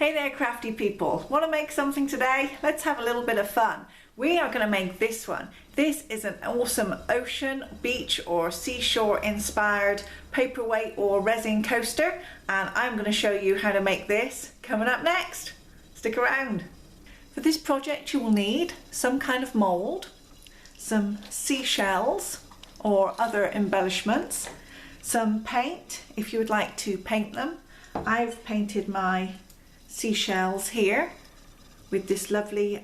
Hey there crafty people, want to make something today? Let's have a little bit of fun. We are going to make this one. This is an awesome ocean, beach or seashore inspired paperweight or resin coaster, and I'm going to show you how to make this coming up next. Stick around. For this project you will need some kind of mould, some seashells or other embellishments, some paint if you would like to paint them. I've painted my seashells here with this lovely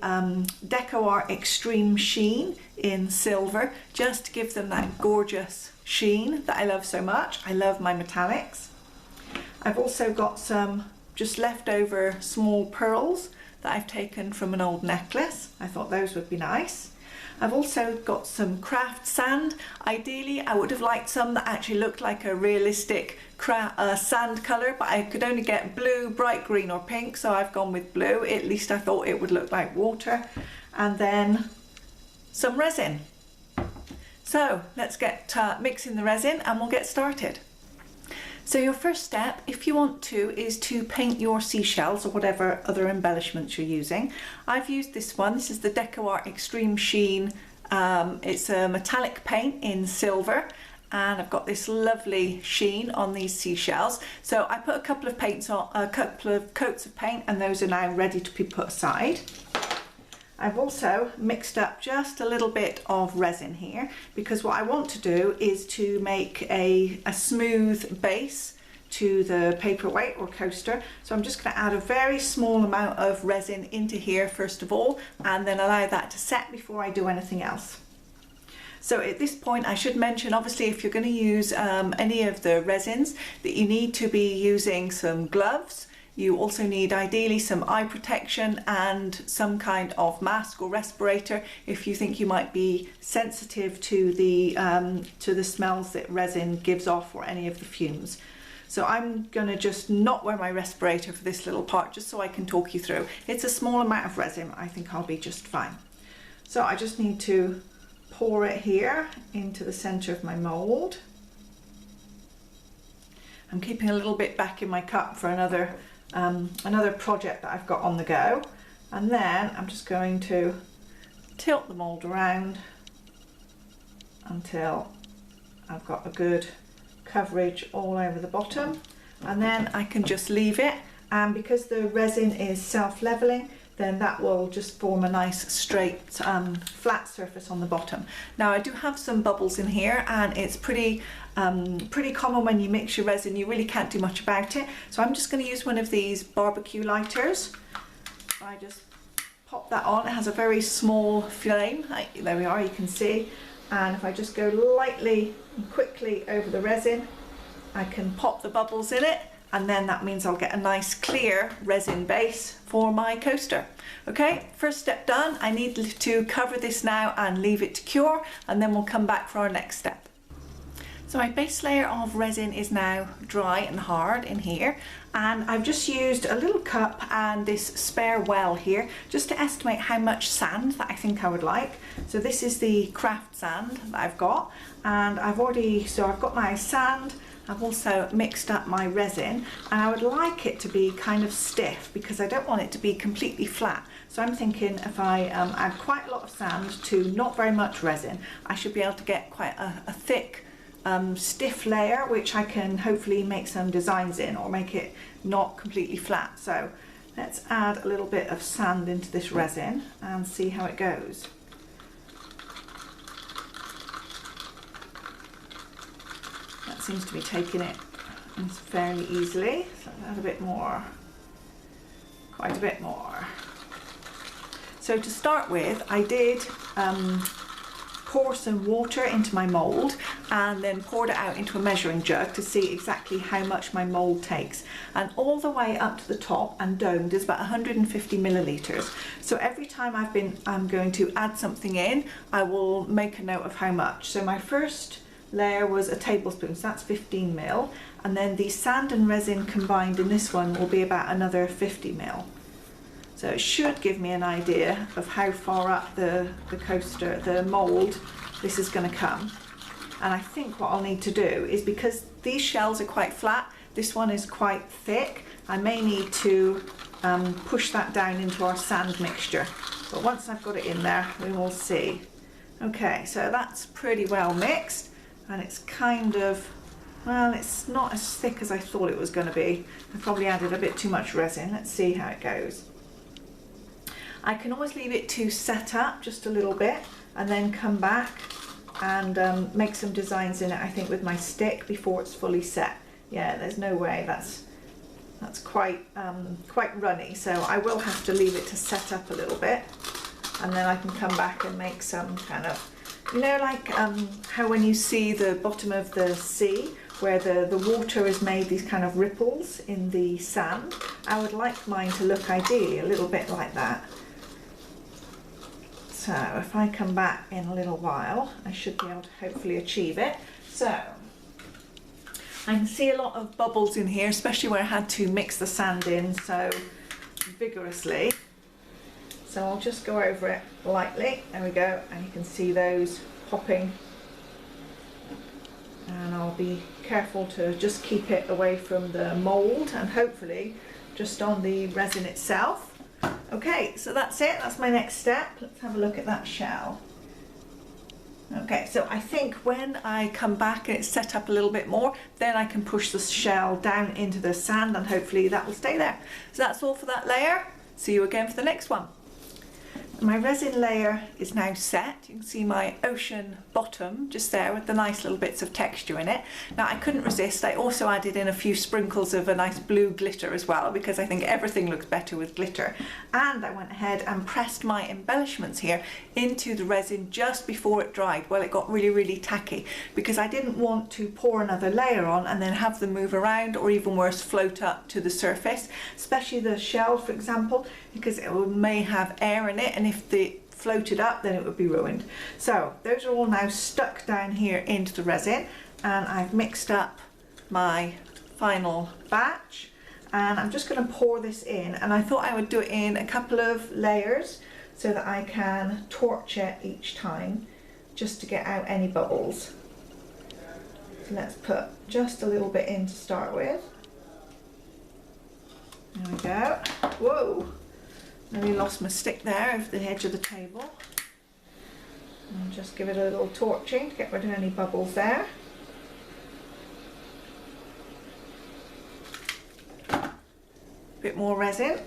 decor extreme sheen in silver, just to give them that gorgeous sheen that I love so much. I love my metallics. I've also got some just leftover small pearls that I've taken from an old necklace. I thought those would be nice. I've also got some craft sand. Ideally I would have liked some that actually looked like a realistic sand colour, but I could only get blue, bright green or pink, so I've gone with blue. At least I thought it would look like water. And then some resin. So let's get mixing the resin and we'll get started. So your first step, if you want to, is to paint your seashells or whatever other embellishments you're using. I've used this one. This is the Decor Extreme Sheen. It's a metallic paint in silver, and I've got this lovely sheen on these seashells. So I put a couple of coats of paint, and those are now ready to be put aside. I've also mixed up just a little bit of resin here, because what I want to do is to make a smooth base to the paperweight or coaster. So I'm just going to add a very small amount of resin into here first of all, and then allow that to set before I do anything else. So at this point I should mention, obviously, if you're going to use any of the resins, that you need to be using some gloves. You also need ideally some eye protection and some kind of mask or respirator if you think you might be sensitive to the smells that resin gives off or any of the fumes. So I'm going to just not wear my respirator for this little part, just so I can talk you through. It's a small amount of resin. I think I'll be just fine. So I just need to pour it here into the center of my mold. I'm keeping a little bit back in my cup for another project that I've got on the go, and then I'm just going to tilt the mold around until I've got a good coverage all over the bottom, and then I can just leave it, and because the resin is self-leveling, then that will just form a nice straight flat surface on the bottom. Now I do have some bubbles in here, and it's pretty common when you mix your resin. You really can't do much about it. So I'm just going to use one of these barbecue lighters. I just pop that on. It has a very small flame. There we are, you can see. And if I just go lightly and quickly over the resin, I can pop the bubbles in it, and then that means I'll get a nice clear resin base for my coaster. Okay, first step done. I need to cover this now and leave it to cure, and then we'll come back for our next step. So my base layer of resin is now dry and hard in here, and I've just used a little cup and this spare well here just to estimate how much sand that I think I would like. So this is the craft sand that I've got, and I've got my sand. I've also mixed up my resin, and I would like it to be kind of stiff because I don't want it to be completely flat. So I'm thinking if I add quite a lot of sand to not very much resin, I should be able to get quite a thick stiff layer, which I can hopefully make some designs in or make it not completely flat. So let's add a little bit of sand into this resin and see how it goes. That seems to be taking it fairly easily. So I'll add a bit more, quite a bit more. So to start with, I did pour some water into my mould and then poured it out into a measuring jug to see exactly how much my mould takes, and all the way up to the top and domed is about 150 millilitres. So every time I'm going to add something in, I will make a note of how much. So my first layer was a tablespoon, so that's 15 ml, and then the sand and resin combined in this one will be about another 50 ml. So it should give me an idea of how far up the coaster, the mould, this is going to come. And I think what I'll need to do is, because these shells are quite flat, this one is quite thick, I may need to push that down into our sand mixture. But once I've got it in there, we will see. Okay, so that's pretty well mixed, and it's kind of, well, it's not as thick as I thought it was going to be. I probably added a bit too much resin. Let's see how it goes. I can always leave it to set up just a little bit and then come back and make some designs in it, I think, with my stick before it's fully set. Yeah, there's no way, that's quite runny, so I will have to leave it to set up a little bit, and then I can come back and make some kind of, you know, like how when you see the bottom of the sea where the water has made these kind of ripples in the sand, I would like mine to look ideally a little bit like that. So if I come back in a little while, I should be able to hopefully achieve it. So I can see a lot of bubbles in here, especially where I had to mix the sand in so vigorously. So I'll just go over it lightly. There we go, and you can see those popping. And I'll be careful to just keep it away from the mould and hopefully just on the resin itself. Okay, so that's it, that's my next step. Let's have a look at that shell. Okay, so I think when I come back and it's set up a little bit more, then I can push the shell down into the sand and hopefully that will stay there. So that's all for that layer. See you again for the next one. My resin layer is now set. You can see my ocean bottom just there with the nice little bits of texture in it. Now I couldn't resist, I also added in a few sprinkles of a nice blue glitter as well, because I think everything looks better with glitter. And I went ahead and pressed my embellishments here into the resin just before it dried. Well, it got really tacky because I didn't want to pour another layer on and then have them move around, or even worse, float up to the surface, especially the shell, for example, because it may have air in it, and if they floated up then it would be ruined. So those are all now stuck down here into the resin, and I've mixed up my final batch, and I'm just going to pour this in, and I thought I would do it in a couple of layers so that I can torch it each time just to get out any bubbles. So let's put just a little bit in to start with. There we go. Whoa! Nearly lost my stick there over the edge of the table. And just give it a little torching to get rid of any bubbles there. A bit more resin.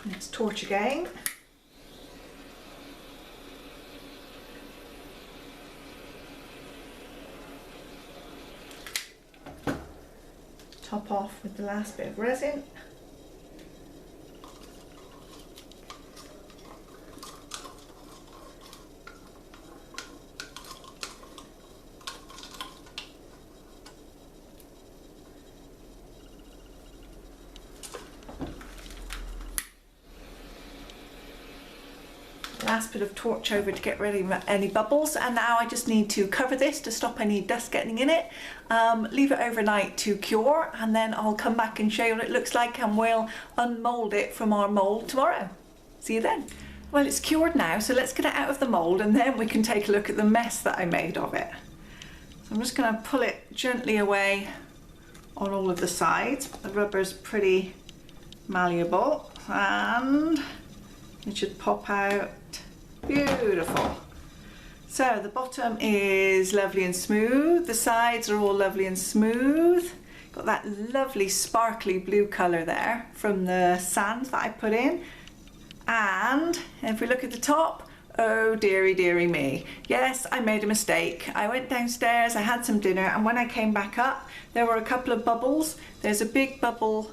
Let's torch again. Top off with the last bit of resin. Last bit of torch over to get rid of any bubbles, and now I just need to cover this to stop any dust getting in it, leave it overnight to cure, and then I'll come back and show you what it looks like, and we'll unmold it from our mold tomorrow. See you then. Well, it's cured now, so let's get it out of the mold and then we can take a look at the mess that I made of it. So I'm just going to pull it gently away on all of the sides. The rubber's pretty malleable and it should pop out. Beautiful. So the bottom is lovely and smooth, the sides are all lovely and smooth. Got that lovely sparkly blue colour there from the sand that I put in. And if we look at the top, oh dearie me. Yes, I made a mistake. I went downstairs, I had some dinner, and when I came back up, there were a couple of bubbles. There's a big bubble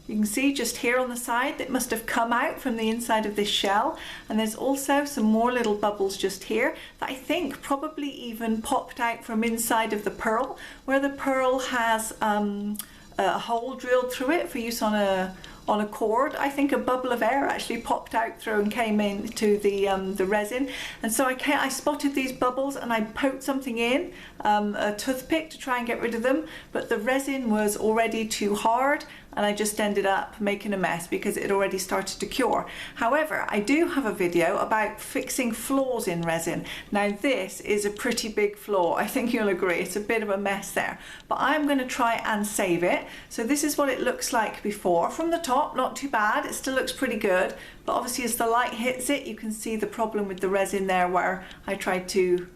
you can see just here on the side that must have come out from the inside of this shell, and there's also some more little bubbles just here that I think probably even popped out from inside of the pearl, where the pearl has a hole drilled through it for use on a cord. I think a bubble of air actually popped out through and came into the resin, and so I spotted these bubbles and I poked something in, a toothpick, to try and get rid of them, but the resin was already too hard and I just ended up making a mess because it had already started to cure. However, I do have a video about fixing flaws in resin. Now this is a pretty big flaw, I think you'll agree, it's a bit of a mess there, but I'm going to try and save it. So this is what it looks like before. From the top, not too bad, it still looks pretty good, but obviously as the light hits it, you can see the problem with the resin there where I tried to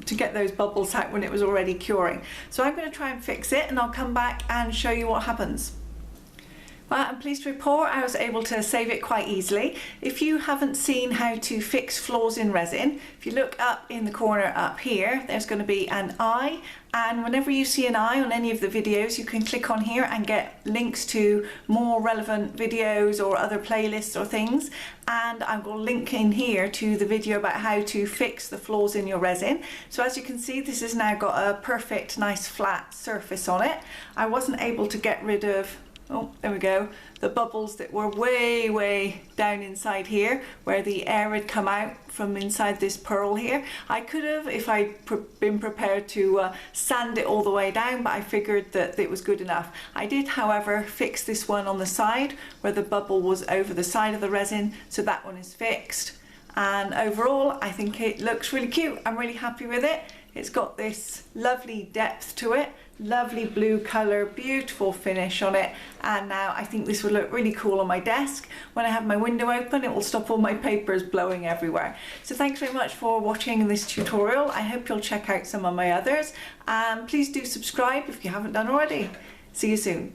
get those bubbles out when it was already curing. So I'm going to try and fix it, and I'll come back and show you what happens. Well, I'm pleased to report I was able to save it quite easily. If you haven't seen how to fix flaws in resin, if you look up in the corner up here, there's going to be an eye, and whenever you see an eye on any of the videos, you can click on here and get links to more relevant videos or other playlists or things. And I will link in here to the video about how to fix the flaws in your resin. So as you can see, this has now got a perfect, nice flat surface on it. I wasn't able to get rid of, oh, there we go, the bubbles that were way down inside here where the air had come out from inside this pearl here. I could have, if I'd been prepared to sand it all the way down, but I figured that it was good enough. I did, however, fix this one on the side where the bubble was over the side of the resin, so that one is fixed. And overall, I think it looks really cute. I'm really happy with it. It's got this lovely depth to it, lovely blue colour, beautiful finish on it, and now I think this will look really cool on my desk. When I have my window open, it will stop all my papers blowing everywhere. So thanks very much for watching this tutorial. I hope you'll check out some of my others, and please do subscribe if you haven't done already. See you soon.